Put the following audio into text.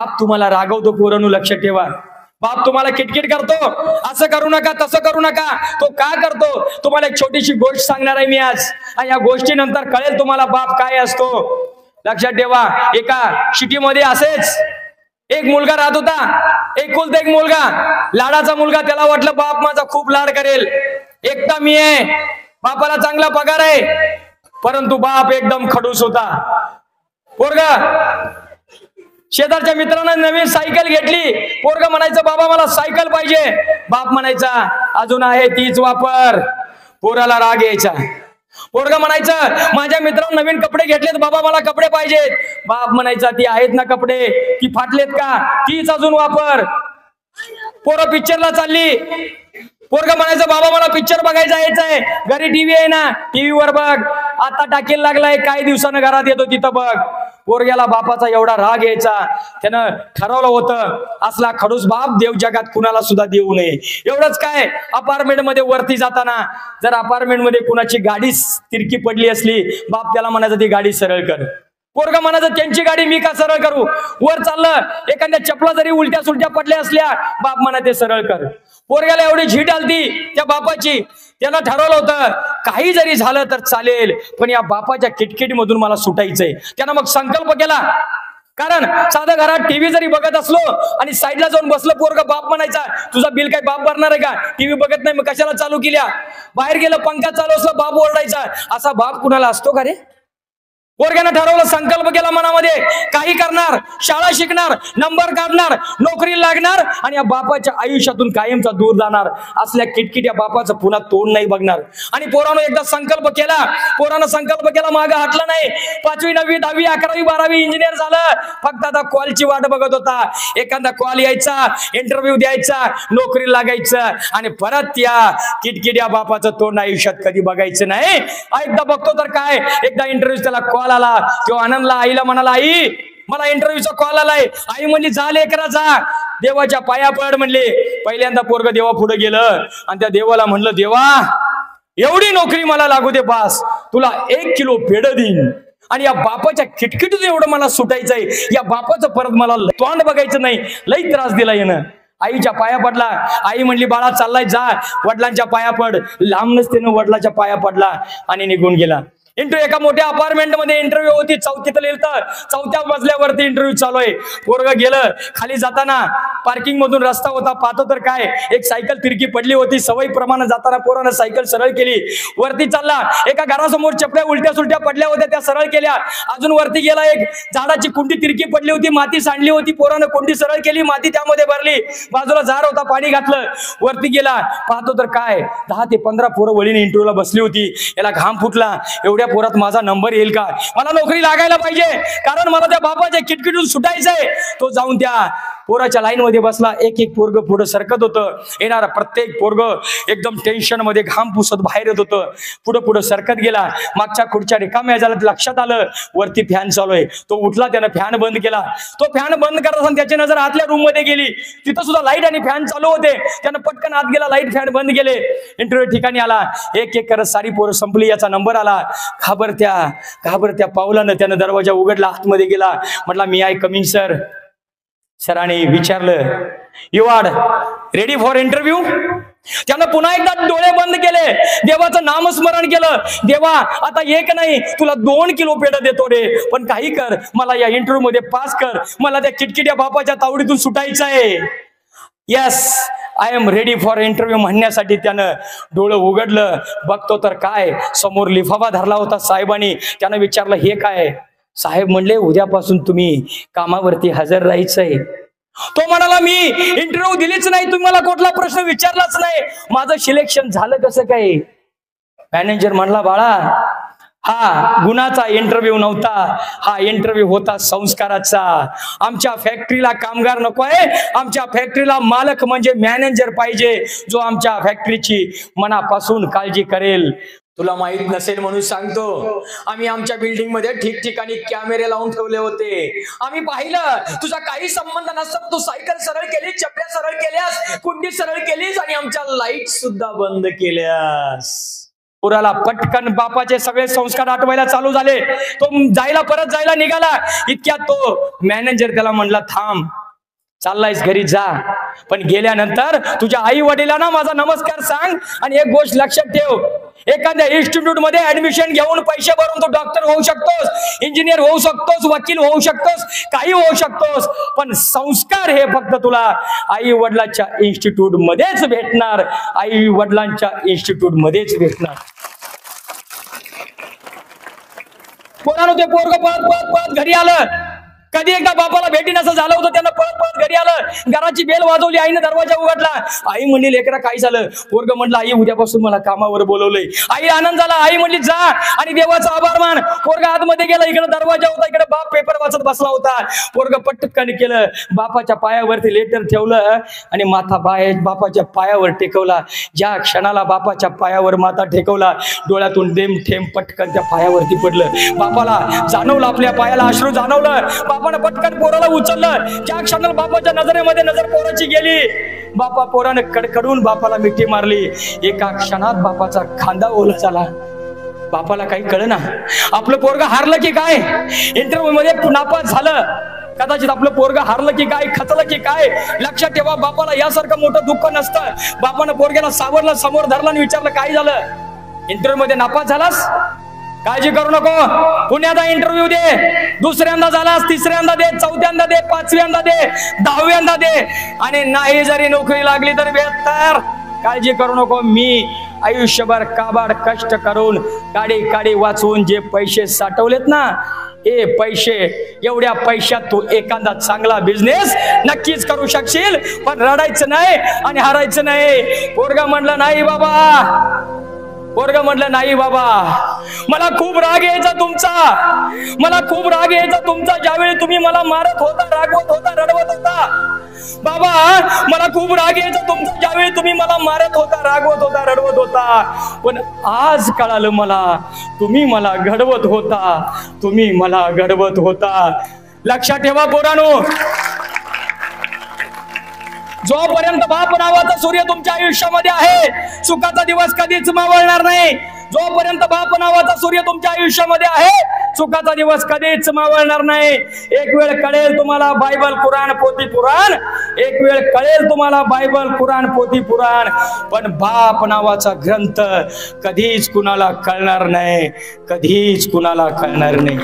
बाप तुम्हाला रागवतो पोरांनो, लक्ष ठेवा. बाप तुम्हाला किटकिट करतो, असं करू नका तसं करू नका. तो का करतो? तुम्हाला एक छोटीशी गोष्ट सांगणार आहे मी आज, आणि या गोष्टीनंतर कळेल तुम्हाला बाप काय असतो. लक्षात ठेवा. एका सिटीमध्ये असेच एक मुलगा राहत होता, एकुलता एक मुलगा, लाडाचा मुलगा. त्याला वाटलं बाप माझा खूप लाड करेल, एकटा मी आहे, बापाला चांगला पगार आहे. परंतु बाप एकदम खडूस होता. पोरगा शेजारच्या मित्रानं नवीन सायकल घेतली. पोरगा म्हणायचं बाबा मला सायकल पाहिजे. बाप म्हणायचा अजून आहे तीच वापर. पोराला राग यायचा. पोरगा म्हणायचं माझ्या मित्रानं नवीन कपडे घेतलेत, बाबा मला कपडे पाहिजेत. बाप म्हणायचा ती आहेत ना कपडे, ती फाटलेत का, तीच अजून वापर. पोरं पिक्चरला चालली. पोरगा म्हणायचं बाबा मला पिक्चर बघायचा यायचंय, घरी टीव्ही आहे ना, टीव्हीवर बघ, आता टाकीला लागलाय, काही दिवसानं घरात येतो तिथं बघ. पोरग्याला बापाचा एवढा राग यायचा, त्यानं ठरवलं होतं असला खडूस बाप देव जगात कुणाला सुद्धा देऊ नये. एवढंच काय, अपार्टमेंट मध्ये वरती जाताना जर अपार्टमेंट मध्ये कुणाची गाडी तिरकी पडली असली, बाप त्याला म्हणायचं ती गाडी सरळ कर. पोरगा म्हणायचं त्यांची गाडी मी का सरळ करू. वर चाललं, एखाद्या चपला जरी उलट्या सुलट्या पडल्या असल्या, बाप म्हणा ते सरळ कर. पोरग्याला एवढी झीट आलती त्या बापाची, त्याला ठरवलं होतं काही जरी झालं तर चालेल, पण या बापाच्या किटकिटीमधून मला सुटायचंय. त्यानं मग संकल्प केला. कारण साधा घरात टीव्ही जरी बघत असलो आणि साईडला जाऊन बसलं पोरगा, बाप म्हणायचा तुझा बिल काय बाप भरणार आहे का, टीव्ही बघत नाही मग कशाला चालू केल्या. बाहेर गेलं पंखा चालू असलं बाप ओरडायचा. असा बाप कुणाला असतो का रे. पोरग्यानं ठरवलं, संकल्प केला मनामध्ये, काही करणार, शाळा शिकणार, नंबर काढणार, नोकरी लागणार आणि या बापाच्या आयुष्यातून कायमचा दूर जाणार. असल्या किटकिट्या बापाचं पुन्हा तोंड नाही बघणार. आणि पोरानं एकदा संकल्प केला. पोरानं संकल्प केला, मागं हटला नाही. 5वी 9वी 10वी 11वी 12वी इंजिनियर झालं. फक्त आता कॉलची वाट बघत होता. एखादा कॉल यायचा, इंटरव्ह्यू द्यायचा, नोकरी लागायचं आणि परत त्या किटकिट्या बापाचं तोंड आयुष्यात कधी बघायचं नाही. एकदा बघतो तर काय, एकदा इंटरव्ह्यू त्याला कॉल आला. तो आनंदला आईला म्हणाला, आई मला इंटरव्ह्यूचा कॉल आलाय. आई म्हणली जा लेकरा जा, देवाच्या पाया पड म्हणले. पहिल्यांदा पोरग देवा पुढे गेलं आणि त्या देवाला म्हणलं, देवा एवढी नोकरी मला लागू दे बास, तुला 1 किलो पेढ देईन. आणि या बापाच्या किटकिटीतून एवढं मला सुटायचंय, या बापाचं परत मला तोंड बघायचं नाही. लई त्रास दिला येणं. आईच्या पाया पडला. आई म्हणली बाळा चाललाय जा, वडिलांच्या पाया पड. लांबनच त्यानं वडिलांच्या पाया पडला आणि निघून गेला. इंटरव्ह्यू एका मोठ्या अपार्टमेंट मध्ये इंटरव्ह्यू होती. 4थीत लिहिलं, 4थ्या मजल्यावरती इंटरव्ह्यू चालू आहे. पोरग गेलं. खाली जाताना पार्किंग मधून रस्ता होता, पाहतो तर काय, एक सायकल तिरकी पडली होती. सवयी प्रमाणे जाताना पोरानं सायकल सरळ केली. वरती चालला. एका घरासमोर चपल्या उलट्या सुलट्या पडल्या होत्या, त्या सरळ केल्या. अजून वरती गेला. एक झाडाची कुंडी तिरकी पडली होती, माती सांडली होती. पोरानं कुंडी सरळ केली, माती त्यामध्ये भरली. बाजूला जार होता, पाणी घातलं. वरती गेला. पाहतो तर काय, 10 ते 15 पोरं वळीने इंटरव्ह्यूला बसली होती. याला घाम फुटला. एवढ्या पोरात माझा नंबर येईल का, मला नोकरी लागायला पाहिजे, कारण मला त्या बापाच्या किटकिटून सुटायचंय. तो जाऊन त्या पोराच्या लाईन मध्ये बसला. एक एक पोरग पुढे सरकत होतं. येणारा प्रत्येक पोरग एकदम टेन्शन मध्ये घाम पुसत बाहेर येत होतं. पुढे पुढे सरकत गेला. मागच्या खुर्च्या रिकाम्या झाल्या. लक्षात आलं वरती फॅन चालू आहे. तो उठला, त्यानं फॅन बंद केला. तो फॅन बंद करत असताना त्याची नजर आतल्या रूम मध्ये गेली. तिथं सुद्धा लाईट आणि फॅन चालू होते. त्यानं पटकन आत गेला, लाईट फॅन बंद केले. इंटरव्ह्यू ठिकाणी आला. एक एक करत सारी पोरं संपली. याचा नंबर आला. घाबरत्या पावलानं त्यानं दरवाजा उघडला, आतमध्ये गेला. म्हटला मी आय कमिंग सर. सरांनी विचारलं, you are ready for interview. त्यानं पुन्हा एकदा डोळे बंद केले. देवाचं नामस्मरण केलं. देवा आता एक नाही, तुला 2 किलो पेढ देतो रे, पण काही कर, मला या इंटरव्ह्यू मध्ये पास कर, मला त्या किटकिट्या बापाच्या तावडीतून सुटायचं आहे. Yes I am ready for interview म्हणण्यासाठी त्यानं डोळं उघडलं. बघतो तर काय, समोर लिफाफा धरला होता साहेबांनी. त्यानं विचारलं हे काय. साहेब म्हणले उद्यापासून तुम्ही कामावरती हजर राहायचंय. तो म्हणाला मी इंटरव्ह्यू दिलीच नाही, तुम्ही मला कुठला प्रश्न विचारलाच नाही, माझं सिलेक्शन झालं कसं काय. मॅनेजर म्हणला बाळा हा गुणाचा इंटरव्ह्यू नव्हता, हा इंटरव्ह्यू होता संस्काराचा. आमच्या फॅक्टरीला कामगार नको आहे, आमच्या फॅक्टरीला मालक म्हणजे मॅनेजर पाहिजे, जो आमच्या फॅक्टरीची मनापासून काळजी करेल. तुला माहित नसेल म्हणून सांगतो, आम्ही आमच्या बिल्डिंग मध्ये ठिकठिकाणी कॅमेरे लावून ठेवले होते. आम्ही पाहिलं तुझा काही संबंध नसताना तू सायकल सरळ केली, चपल्या सरळ केल्यास, कुंडी सरळ केलीस आणि आमच्या लाईट सुद्धा बंद केल्यास. पोराला पटकन बापाचे सगळे संस्कार आठवायला चालू झाले. तो परत जायला निघाला. इतक्यात तो मॅनेजर त्याला म्हणला, थांब, चाललायस घरी जा, पण गेल्यानंतर तुझ्या आई वडिलांना माझा नमस्कार सांग. आणि एक गोष्ट लक्षात ठेव, एखाद्या इन्स्टिट्यूट मध्ये ऍडमिशन घेऊन पैसे भरून तू डॉक्टर होऊ शकतोस, इंजिनियर होऊ शकतोस, वकील होऊ शकतोस, काही होऊ शकतोस, पण संस्कार हे फक्त तुला आई वडिलांच्या इन्स्टिट्यूट मध्येच भेटणार. आई वडिलांच्या इन्स्टिट्यूट मध्येच भेटणार. पोरानं ते पोरग पळत पळत पळत घरी आलं. कधी एकदा बापाला भेटीन असं झालं होतं. त्यांना पळत पळत घरी आलं. घराची बेल वाजवली. आईने दरवाजा उघडला. आई म्हणली, लेकरा काय झालं? पोरग म्हणलं, आई उद्यापासून मला कामावर बोलवलंय. आई आनंद झाला. आई म्हणली, जा आणि देवाचा आभार मान. पोरग आतमध्ये गेला. इकडे दरवाजा होता, इकडे बाप पेपर वाचत बसला होता. पोरग पटकन केलं, बापाच्या पायावरती लेटर ठेवलं आणि माथा बापाच्या पायावर टेकवला. ज्या क्षणाला बापाच्या पायावर माथा टेकवला, डोळ्यातून थेंब पटकन त्या पायावरती पडलं. बापाला जाणवलं, आपल्या पायाला अश्रू जाणवलं. बापानं पटकन पोराला उचललं. ज्या क्षणाला बापाच्या नजरेमध्ये नजर पोराची गेली, पोरानं कडकडून बापाला मिठी मारली. एका क्षणात बापाचा खांदा ओला झाला. बापाला काही कळेना, आपलं पोरग हारलं की काय, इंटरव्ह्यू मध्ये नापास झालं, कदाचित आपलं पोरग हारलं की काय, खचलं की काय. लक्षात ठेवा, बापाला यासारखं मोठं दुःख नसतं. बापानं पोरग्याला सावरलं, समोर धरलं आणि विचारलं, काय झालं? इंटरव्ह्यू मध्ये नापास झालास, काळजी करू नको, पुण्याचा इंटरव्ह्यू दे. दुसऱ्यांदा झालास, तिसऱ्यांदा दे, चौथ्यांदा दे, पाचव्यांदा दे, 10व्यांदा दे, आणि नाही जरी नोकरी लागली तर बेहतर. काळजी करू नको, मी आयुष्यभर काबाड कष्ट करून काडी वाचवून जे पैसे साठवलेत ना, हे पैसे, एवढ्या पैशात तू एखादा चांगला बिझनेस नक्कीच करू शकशील. पण रडायचं नाही आणि हारायचं नाही. पोरगा म्हणलं, नाही बाबा. पोरग म्हटलं, नाही बाबा, मला खूप राग यायचा तुमचा, मला खूप राग यायचा तुमचा. ज्यावेळी तुम्ही मला मारत होता, रागवत होता, रडवत होता, बाबा मला खूप राग यायचा तुमचा. ज्यावेळी तुम्ही मला मारत होता, रागवत होता, रडवत होता. पण आज कळालं मला, तुम्ही मला घडवत होता, तुम्ही मला घडवत होता. लक्षात ठेवा पोरांनो, जोपर्यंत बाप नावाचा सूर्य तुमच्या आयुष्यामध्ये आहे, सुखाचा दिवस कधीच मावळणार नाही. जोपर्यंत बाप नावाचा सूर्य तुमच्या आयुष्यामध्ये आहे, सुखाचा दिवस कधीच मावळणार नाही. एक वेळ कळेल तुम्हाला बायबल, कुराण, पोथी पुराण, एक वेळ कळेल तुम्हाला बायबल, कुराण, पोथी पुराण, पण बाप नावाचा ग्रंथ कधीच कुणाला कळणार नाही, कधीच कुणाला कळणार नाही.